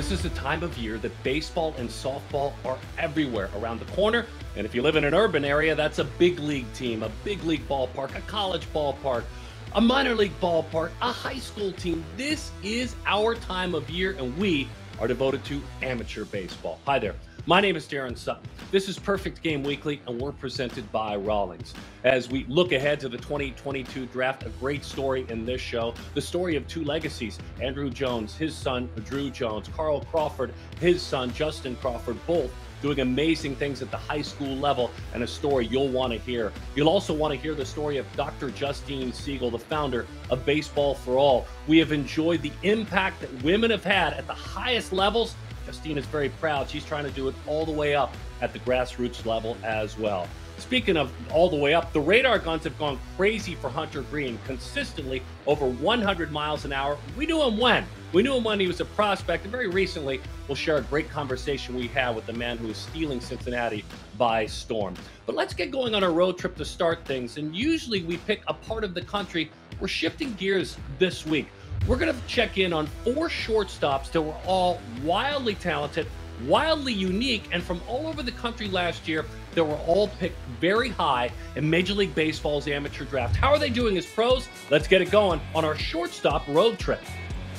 This is the time of year that baseball and softball are everywhere around the corner. And if you live in an urban area, that's a big league team, a big league ballpark, a college ballpark, a minor league ballpark, a high school team. This is our time of year, and we are devoted to amateur baseball. Hi there. My name is Darren Sutton. This is Perfect Game Weekly, and we're presented by Rawlings. As we look ahead to the 2022 draft, a great story in this show, the story of two legacies, Andrew Jones, his son, Druw Jones, Carl Crawford, his son, Justine Crawford, both doing amazing things at the high school level, and a story you'll want to hear. You'll also want to hear the story of Dr. Justine Siegal, the founder of Baseball for All. We have enjoyed the impact that women have had at the highest levels. Justine is very proud. She's trying to do it all the way up at the grassroots level as well. Speaking of all the way up, the radar guns have gone crazy for Hunter Greene, consistently over 100 miles an hour. We knew him when? We knew him when he was a prospect, and very recently we'll share a great conversation we had with the man who is stealing Cincinnati by storm. But let's get going on a road trip to start things, and usually we pick a part of the country. We're shifting gears this week. We're going to check in on 4 shortstops that were all wildly talented, wildly unique, and from all over the country last year that were all picked very high in Major League Baseball's amateur draft. How are they doing as pros? Let's get it going on our shortstop road trip.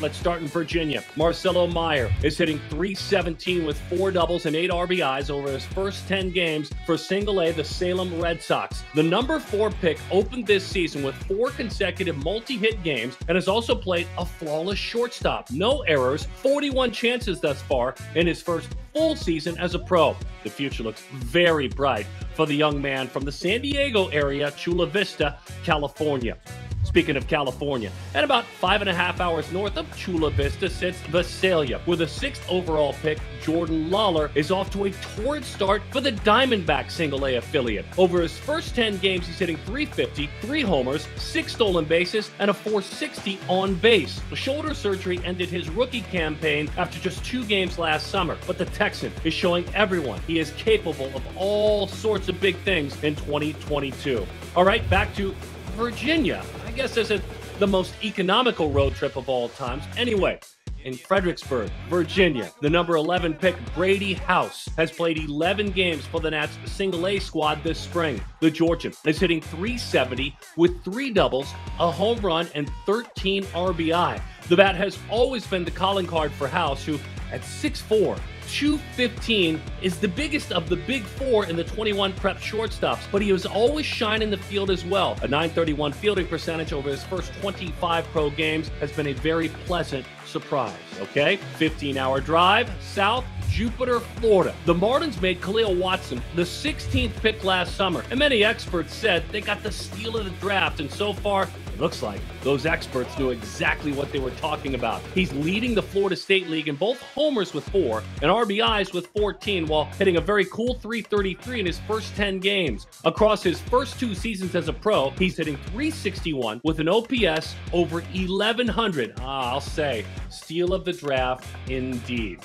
Let's start in Virginia. Marcelo Meyer is hitting .317 with 4 doubles and 8 RBIs over his first 10 games for Single A, the Salem Red Sox. The number 4 pick opened this season with 4 consecutive multi-hit games and has also played a flawless shortstop. No errors, 41 chances thus far in his first full season as a pro. The future looks very bright for the young man from the San Diego area, Chula Vista, California. Speaking of California, at about 5.5 hours north of Chula Vista sits Visalia. With a 6th overall pick, Jordan Lawler is off to a torrid start for the Diamondback Single A affiliate. Over his first 10 games, he's hitting .350, 3 homers, 6 stolen bases, and a .460 on base. The shoulder surgery ended his rookie campaign after just 2 games last summer, but the Texan is showing everyone he is capable of all sorts of big things in 2022. All right, back to Virginia. I guess this is the most economical road trip of all times. Anyway, in Fredericksburg, Virginia, the number 11 pick, Brady House, has played 11 games for the Nats Single A squad this spring. The Georgian is hitting .370 with 3 doubles, a home run, and 13 RBI. The bat has always been the calling card for House, who at 6'4", 215 is the biggest of the big 4 in the 21 prep shortstops, but he was always shining the field as well. A .931 fielding percentage over his first 25 pro games has been a very pleasant surprise, okay? 15-hour drive south, Jupiter, Florida. The Marlins made Khalil Watson the 16th pick last summer, and many experts said they got the steal of the draft, and so far, it looks like those experts knew exactly what they were talking about. He's leading the Florida State League in both homers with 4 and RBIs with 14, while hitting a very cool .333 in his first 10 games. Across his first 2 seasons as a pro, he's hitting .361 with an OPS over 1,100. I'll say, steal of the draft indeed.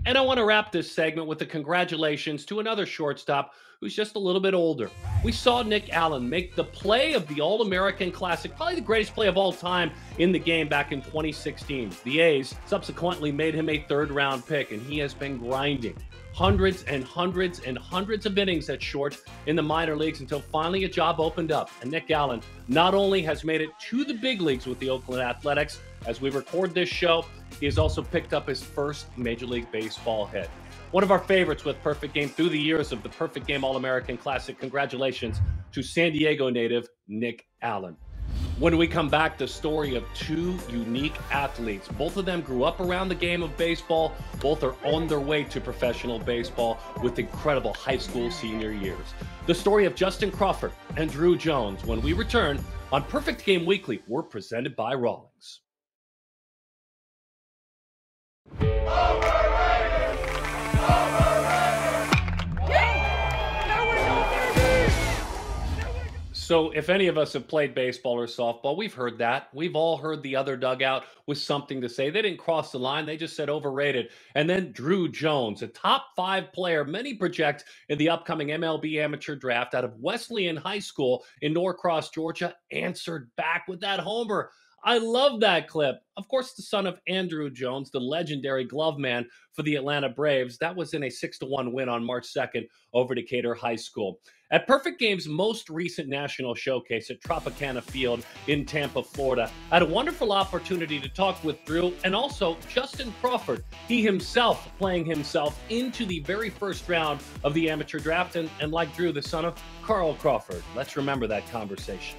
And I want to wrap this segment with a congratulations to another shortstop who's just a little bit older. We saw Nick Allen make the play of the All-American Classic, probably the greatest play of all time in the game back in 2016. The A's subsequently made him a 3rd-round pick, and he has been grinding hundreds and hundreds and hundreds of innings at short in the minor leagues until finally a job opened up. And Nick Allen not only has made it to the big leagues with the Oakland Athletics, as we record this show, he has also picked up his first Major League Baseball hit. One of our favorites with Perfect Game through the years of the Perfect Game All-American Classic. Congratulations to San Diego native Nick Allen. When we come back, the story of 2 unique athletes. Both of them grew up around the game of baseball. Both are on their way to professional baseball with incredible high school senior years. The story of Justine Crawford and Druw Jones when we return on Perfect Game Weekly. We're presented by Rawlings. So if any of us have played baseball or softball, we've heard that. We've all heard the other dugout with something to say. They didn't cross the line. They just said overrated. And then Druw Jones, a top 5 player, many project in the upcoming MLB amateur draft out of Wesleyan High School in Norcross, Georgia, answered back with that homer. I love that clip. Of course, the son of Andrew Jones, the legendary glove man for the Atlanta Braves. That was in a 6-1 win on March 2nd over Decatur High School. At Perfect Game's most recent national showcase at Tropicana Field in Tampa, Florida, I had a wonderful opportunity to talk with Druw and also Justine Crawford. He himself playing himself into the very first round of the amateur draft, and like Druw, the son of Carl Crawford. Let's remember that conversation.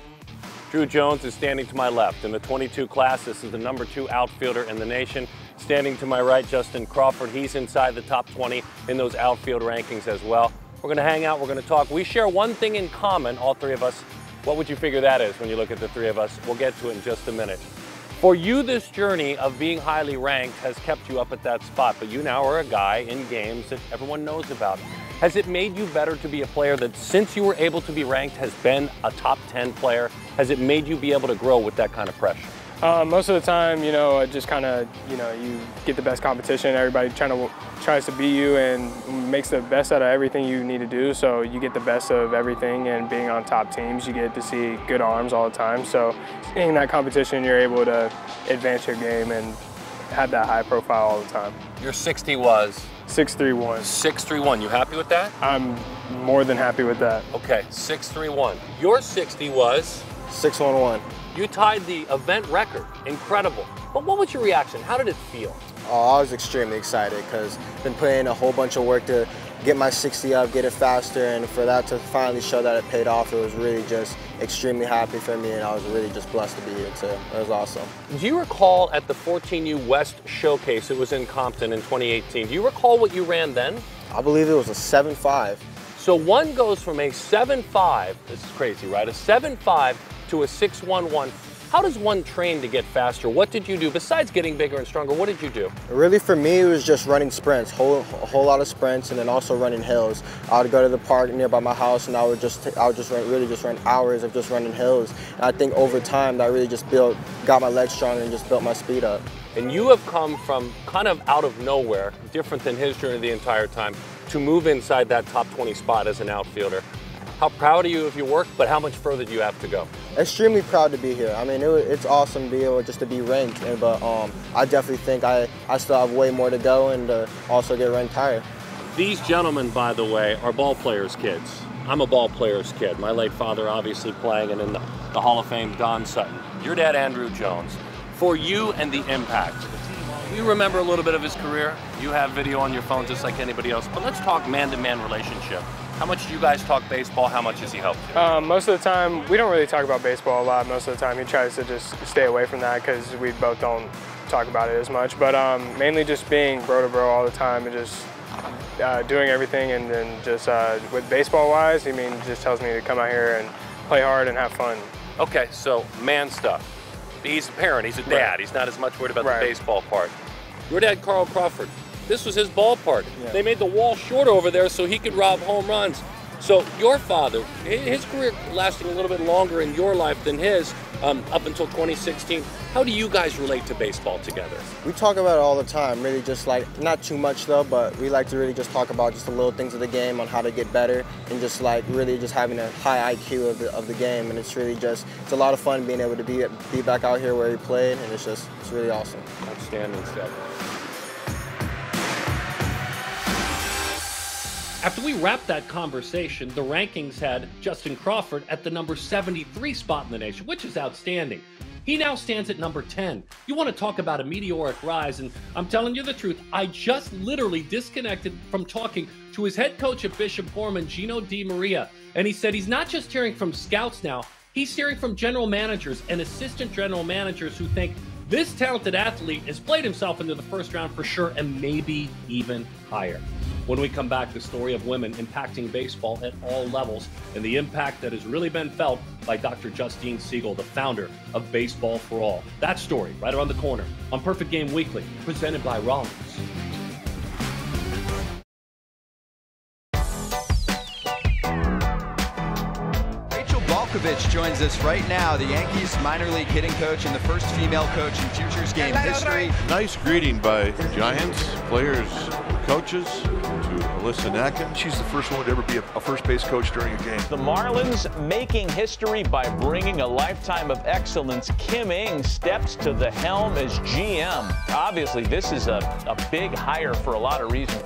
Druw Jones is standing to my left. In the 22 class, this is the #2 outfielder in the nation. Standing to my right, Justine Crawford. He's inside the top 20 in those outfield rankings as well. We're going to hang out, we're going to talk. We share one thing in common, all three of us. What would you figure that is when you look at the three of us? We'll get to it in just a minute. For you, this journey of being highly ranked has kept you up at that spot, but you now are a guy in games that everyone knows about. Has it made you better to be a player that, since you were able to be ranked, has been a top 10 player? Has it made you be able to grow with that kind of pressure? Most of the time, it just kind of, you get the best competition. Everybody tries to beat you and makes the best out of everything you need to do. So you get the best of everything, and being on top teams, you get to see good arms all the time. So in that competition, you're able to advance your game and have that high profile all the time. Your 60 was? 6'3", 6'3", you happy with that? I'm more than happy with that. Okay, 6'3", Your 60 was? 6'11". You tied the event record. Incredible. But what was your reaction? How did it feel? Oh, I was extremely excited because I've been putting in a whole bunch of work to get my 60 up, get it faster, and for that to finally show that it paid off, it was really just extremely happy for me, and I was really just blessed to be here too. It was awesome. Do you recall at the 14U West Showcase, it was in Compton in 2018, do you recall what you ran then? I believe it was a 7.5. So one goes from a 7.5, this is crazy, right? A 7.5 to a 6.11. How does one train to get faster? What did you do besides getting bigger and stronger? What did you do? Really, for me, it was just running sprints, a whole lot of sprints, and then also running hills. I would go to the park nearby my house, and I would just run hours of just running hills. And I think over time, that really just got my legs stronger and just built my speed up. And you have come from kind of out of nowhere, different than his journey the entire time, to move inside that top 20 spot as an outfielder. How proud are you of your work, but how much further do you have to go? Extremely proud to be here. I mean, it's awesome to be able just to be ranked, but I definitely think I still have way more to go and also get ranked higher. These gentlemen, by the way, are ball players' kids. I'm a ball player's kid. My late father obviously playing, and in the Hall of Fame, Don Sutton. Your dad, Andrew Jones. For you and the impact, you remember a little bit of his career. You have video on your phone just like anybody else, but let's talk man-to-man relationship. How much do you guys talk baseball? How much has he helped you? Most of the time, we don't really talk about baseball a lot. Most of the time, he tries to just stay away from that because we both don't talk about it as much. But mainly just being bro to bro all the time and just doing everything. And then just with baseball-wise, he just tells me to come out here and play hard and have fun. Okay, so man stuff. He's a parent, he's a dad. Right. He's not as much worried about the baseball part. Your dad, Carl Crawford. This was his ballpark. Yeah. They made the wall short over there so he could rob home runs. So your father, his career lasting a little bit longer in your life than his, up until 2016. How do you guys relate to baseball together? We talk about it all the time, really just not too much though, but we like to really just talk about just the little things of the game, on how to get better, and just really just having a high IQ of the game. And it's really it's a lot of fun being able to be back out here where he played, and it's really awesome. Outstanding stuff. After we wrapped that conversation, the rankings had Justine Crawford at the number 73 spot in the nation, which is outstanding. He now stands at number 10. You want to talk about a meteoric rise, and I'm telling you the truth, I just literally disconnected from talking to his head coach at Bishop Gorman, Gino Di Maria, and he said he's not just hearing from scouts now, he's hearing from general managers and assistant general managers who think this talented athlete has played himself into the first round for sure, and maybe even higher. When we come back, the story of women impacting baseball at all levels and the impact that has really been felt by Dr. Justine Siegal, the founder of Baseball for All. That story right around the corner on Perfect Game Weekly, presented by Rollins. Joins us right now, the Yankees minor league hitting coach and the first female coach in Futures game history. Nice greeting by Giants players, coaches to Alyssa Nacken, she's the first woman to ever be a first base coach during a game. The Marlins making history by bringing a lifetime of excellence. Kim Ng steps to the helm as GM. Obviously, this is a big hire for a lot of reasons.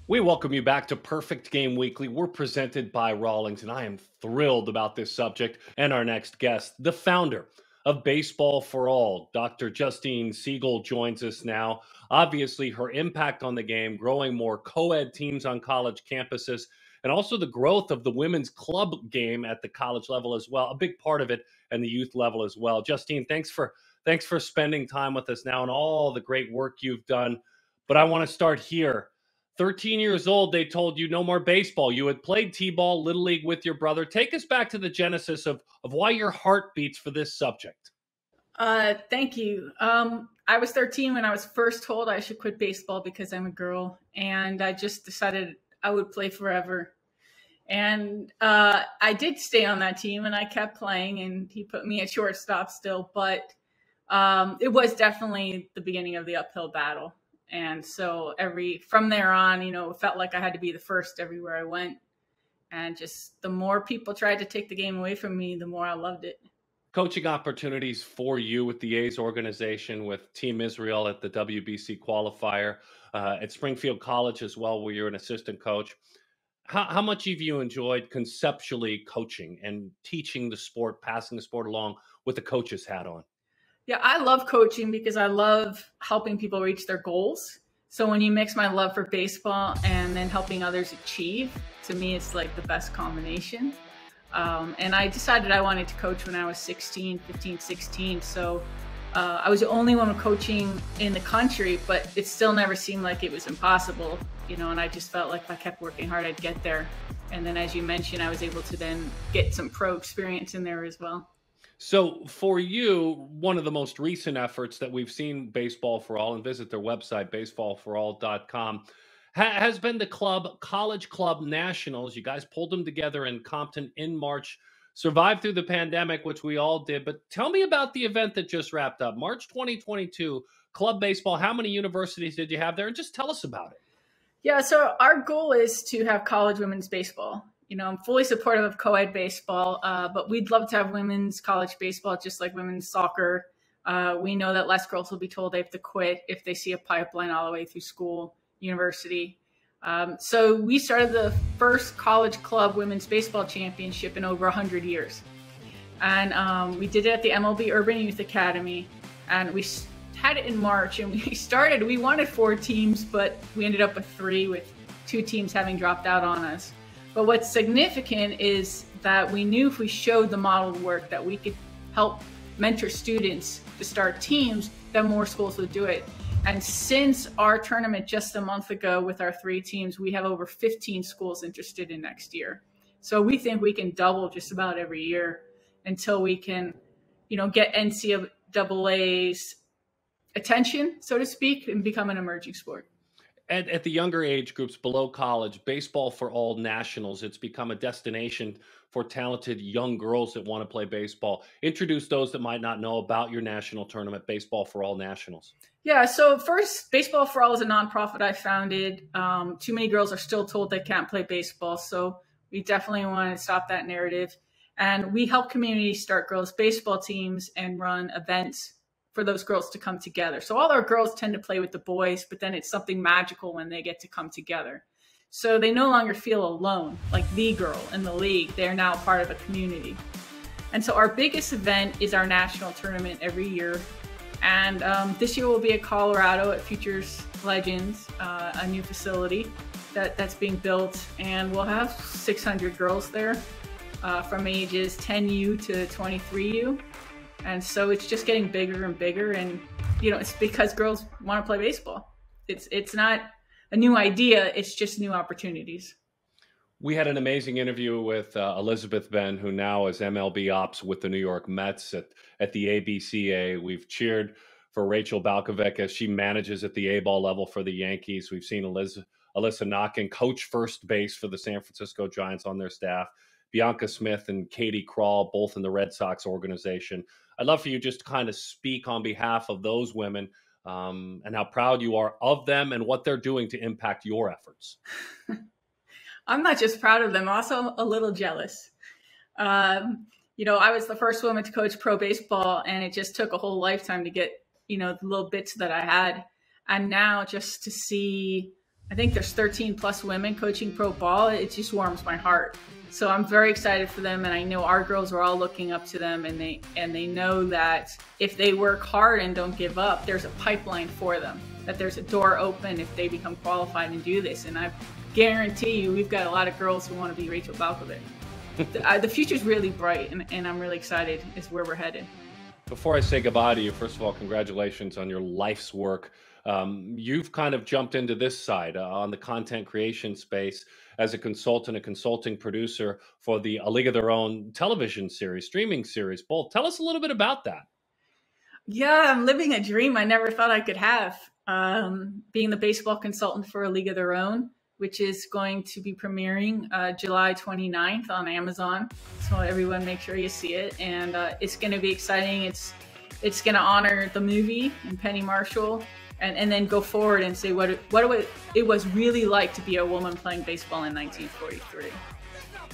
We welcome you back to Perfect Game Weekly. We're presented by Rawlings, and I am thrilled about this subject and our next guest, the founder of Baseball for All. Dr. Justine Siegal joins us now. Obviously, her impact on the game, growing more co-ed teams on college campuses, and also the growth of the women's club game at the college level as well, a big part of it, and the youth level as well. Justine, thanks for spending time with us now and all the great work you've done. But I want to start here. 13 years old, they told you no more baseball. You had played T-ball, Little League with your brother. Take us back to the genesis of why your heart beats for this subject. Thank you. I was 13 when I was first told I should quit baseball because I'm a girl, and I just decided I would play forever. And I did stay on that team, and I kept playing, and he put me at shortstop still, but it was definitely the beginning of the uphill battle. And so from there on, it felt like I had to be the first everywhere I went. And just the more people tried to take the game away from me, the more I loved it. Coaching opportunities for you with the A's organization, with Team Israel at the WBC qualifier, at Springfield College as well, where you're an assistant coach. How much have you enjoyed conceptually coaching and teaching the sport, passing the sport along with the coach's hat on? Yeah, I love coaching because I love helping people reach their goals. So when you mix my love for baseball and then helping others achieve, to me, it's like the best combination. And I decided I wanted to coach when I was 15, 16. So I was the only one coaching in the country, but it still never seemed like it was impossible, and I just felt like if I kept working hard, I'd get there. And then, as you mentioned, I was able to then get some pro experience in there as well. So for you, one of the most recent efforts that we've seen Baseball for All, and visit their website, baseballforall.com, has been the College Club Nationals. You guys pulled them together in Compton in March, survived through the pandemic, which we all did. But tell me about the event that just wrapped up, March 2022, Club Baseball. How many universities did you have there? And just tell us about it. Yeah, so our goal is to have college women's baseball. I'm fully supportive of co-ed baseball, but we'd love to have women's college baseball, just like women's soccer. We know that less girls will be told they have to quit if they see a pipeline all the way through school, university. So we started the first college club women's baseball championship in over 100 years. And we did it at the MLB Urban Youth Academy. And we had it in March, and we wanted 4 teams, but we ended up with 3, with 2 teams having dropped out on us. But what's significant is that we knew if we showed the model work that we could help mentor students to start teams, then more schools would do it. And since our tournament just a month ago with our 3 teams, we have over 15 schools interested in next year. So we think we can double just about every year until we can, get NCAA's attention, so to speak, and become an emerging sport. At the younger age groups below college, Baseball for All Nationals, it's become a destination for talented young girls that want to play baseball. Introduce those that might not know about your national tournament, Baseball for All Nationals. Yeah, so first, Baseball for All is a nonprofit I founded. Too many girls are still told they can't play baseball, so we definitely want to stop that narrative. And we help communities start girls' baseball teams and run events for those girls to come together. So all our girls tend to play with the boys, but then it's something magical when they get to come together. So they no longer feel alone, like the girl in the league. They're now part of a community. And so our biggest event is our national tournament every year. And this year will be at Colorado at Futures Legends, a new facility that's being built. And we'll have 600 girls there from ages 10U to 23U. And so it's just getting bigger and bigger. And, it's because girls want to play baseball. It's not a new idea. It's just new opportunities. We had an amazing interview with Elizabeth Ben, who now is MLB ops with the New York Mets at the ABCA. We've cheered for Rachel Balkovec as she manages at the A-ball level for the Yankees. We've seen Alyssa Nacken coach first base for the San Francisco Giants on their staff. Bianca Smith and Katie Krall, both in the Red Sox organization. I'd love for you just to kind of speak on behalf of those women and how proud you are of them and what they're doing to impact your efforts. I'm not just proud of them, also a little jealous. I was the first woman to coach pro baseball, and it just took a whole lifetime to get, the little bits that I had. And now just to see, I think there's 13 plus women coaching pro ball, it just warms my heart. So I'm very excited for them, and I know our girls are all looking up to them, and they know that if they work hard and don't give up, there's a pipeline for them, that there's a door open if they become qualified and do this. And I guarantee you, we've got a lot of girls who want to be Rachel Balkovich. The future's really bright, and I'm really excited is where we're headed. Before I say goodbye to you, first of all, congratulations on your life's work. You've kind of jumped into this side on the content creation space as a consultant, a consulting producer for the A League of Their Own television series, streaming series. Both. Tell us a little bit about that. Yeah, I'm living a dream I never thought I could have. Being the baseball consultant for A League of Their Own, which is going to be premiering July 29th on Amazon. So everyone make sure you see it. And it's going to be exciting. It's going to honor the movie and Penny Marshall, and then go forward and say what it was really like to be a woman playing baseball in 1943.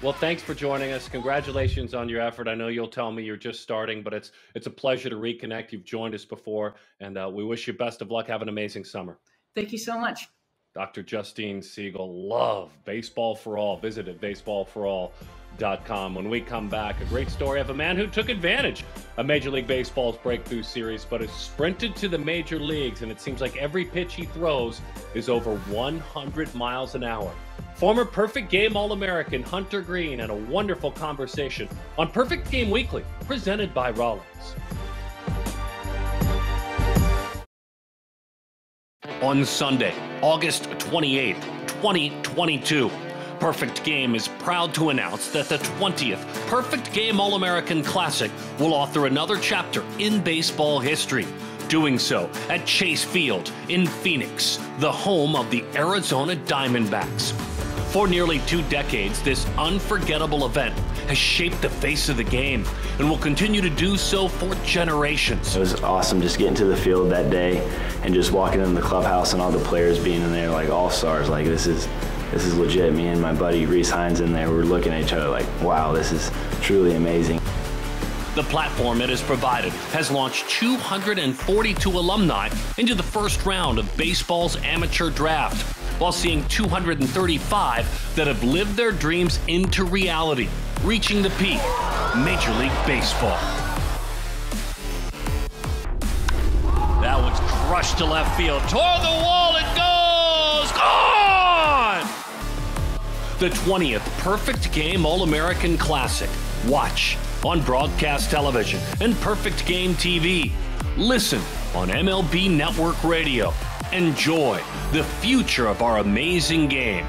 Well, thanks for joining us. Congratulations on your effort. I know you'll tell me you're just starting, but it's a pleasure to reconnect. You've joined us before, and we wish you best of luck. Have an amazing summer. Thank you so much. Dr. Justine Siegal, love Baseball for All. Visit at baseballforall.com. When we come back, a great story of a man who took advantage of Major League Baseball's breakthrough series, but has sprinted to the major leagues, and it seems like every pitch he throws is over 100 miles an hour. Former Perfect Game All-American Hunter Greene, and a wonderful conversation on Perfect Game Weekly, presented by Rollins. On Sunday, August 28th, 2022, Perfect Game is proud to announce that the 20th Perfect Game All-American Classic will author another chapter in baseball history, doing so at Chase Field in Phoenix, the home of the Arizona Diamondbacks. For nearly 2 decades, this unforgettable event has shaped the face of the game and will continue to do so for generations. It was awesome just getting to the field that day and just walking in the clubhouse and all the players being in there like all-stars. Like this is legit. Me and my buddy Reese Hines in there, we're looking at each other like, wow, this is truly amazing. The platform it has provided has launched 242 alumni into the first round of baseball's amateur draft, while seeing 235 that have lived their dreams into reality, reaching the peak, Major League Baseball. That one's crushed to left field, toward the wall, it goes, gone! The 20th Perfect Game All-American Classic. Watch on broadcast television and Perfect Game TV. Listen on MLB Network Radio. Enjoy the future of our amazing game.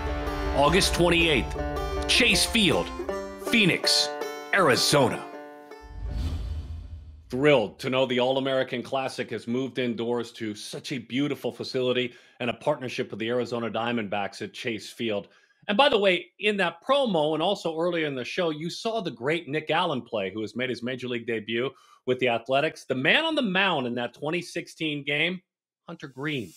August 28th, Chase Field, Phoenix, Arizona. Thrilled to know the All-American Classic has moved indoors to such a beautiful facility and a partnership with the Arizona Diamondbacks at Chase Field. And by the way, in that promo and also earlier in the show, you saw the great Nick Allen play, who has made his Major League debut with the Athletics. The man on the mound in that 2016 game, Hunter Greene.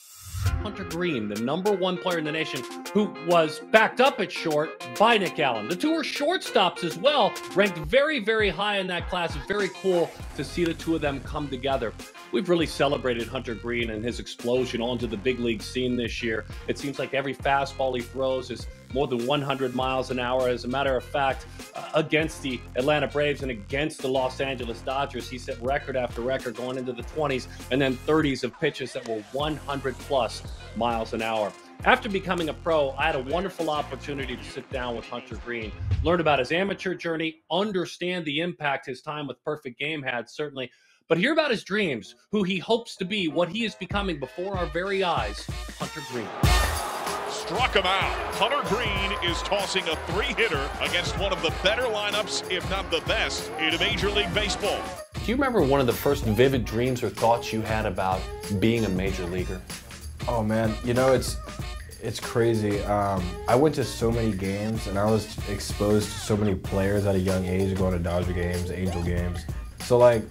Hunter Greene, the #1 player in the nation, who was backed up at short by Nick Allen. The two were shortstops as well, ranked very, very high in that class. It's very cool to see the two of them come together. We've really celebrated Hunter Greene and his explosion onto the big league scene this year. It seems like every fastball he throws is more than 100 miles an hour. As a matter of fact, against the Atlanta Braves and against the Los Angeles Dodgers, he set record after record going into the 20s and then 30s of pitches that were 100 plus miles an hour. After becoming a pro, I had a wonderful opportunity to sit down with Hunter Greene, learn about his amateur journey, understand the impact his time with Perfect Game had, certainly, but hear about his dreams, who he hopes to be, what he is becoming before our very eyes. Hunter Greene. Struck him out. Hunter Greene is tossing a 3-hitter against one of the better lineups, if not the best, in Major League Baseball. Do you remember one of the first vivid dreams or thoughts you had about being a major leaguer? Oh man, you know, it's crazy. I went to so many games and I was exposed to so many players at a young age, going to Dodger games, Angel games. So like,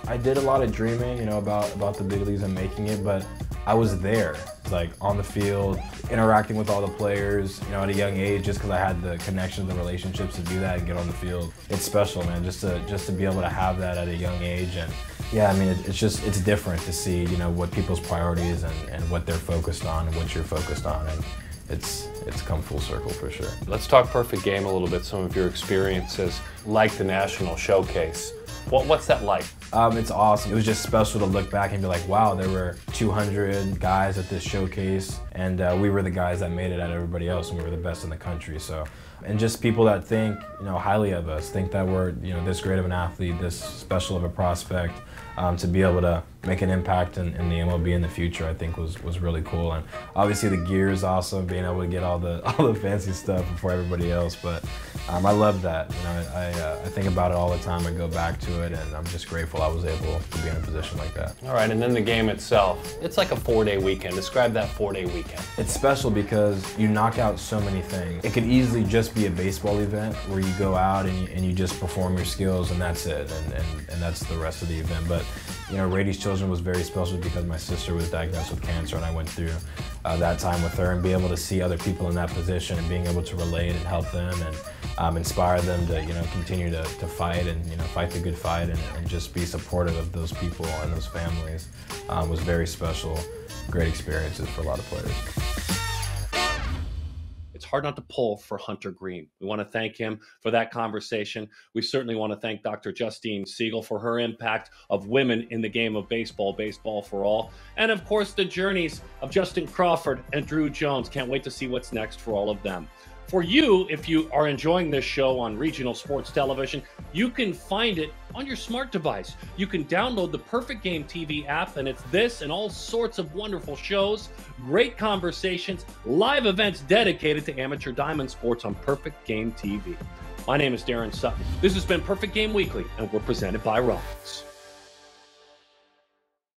I did a lot of dreaming, you know, about the big leagues and making it, but I was there, like on the field, interacting with all the players, you know, at a young age, just because I had the connections and relationships to do that and get on the field. It's special, man, just to be able to have that at a young age. And yeah, I mean, it's different to see, you know, what people's priorities and what they're focused on and what you're focused on. And it's come full circle for sure. Let's talk perfect game a little bit, some of your experiences, like the national showcase. What's that like? It's awesome. It was just special to look back and be like, wow, there were 200 guys at this showcase, and we were the guys that made it out of everybody else, and we were the best in the country. So, and just people that think, you know, highly of us, think that we're, you know, this great of an athlete, this special of a prospect, to be able to make an impact in the MLB in the future, I think was really cool. And obviously the gear is awesome, being able to get all the fancy stuff before everybody else. But I love that. You know, I think about it all the time. I go back to it, and I'm just grateful I was able to be in a position like that. All right, and then the game itself. It's like a 4-day weekend. Describe that 4-day weekend. It's special because you knock out so many things. It could easily just be a baseball event where you go out and you just perform your skills and that's it, and that's the rest of the event. But you know, Rady's Children was very special because my sister was diagnosed with cancer, and I went through that time with her, and be able to see other people in that position and being able to relate and help them and inspire them to, you know, continue to fight and, you know, fight the good fight and just be supportive of those people and those families was very special. Great experiences for a lot of players. It's hard not to pull for Hunter Greene. We want to thank him for that conversation. We certainly want to thank Dr. Justine Siegal for her impact of women in the game of baseball, baseball for all. And of course, the journeys of Justin Crawford and Druw Jones. Can't wait to see what's next for all of them. For you, if you are enjoying this show on regional sports television, you can find it on your smart device. You can download the Perfect Game TV app, and it's this and all sorts of wonderful shows, great conversations, live events dedicated to amateur diamond sports on Perfect Game TV. My name is Darren Sutton. This has been Perfect Game Weekly, and we're presented by Rollins.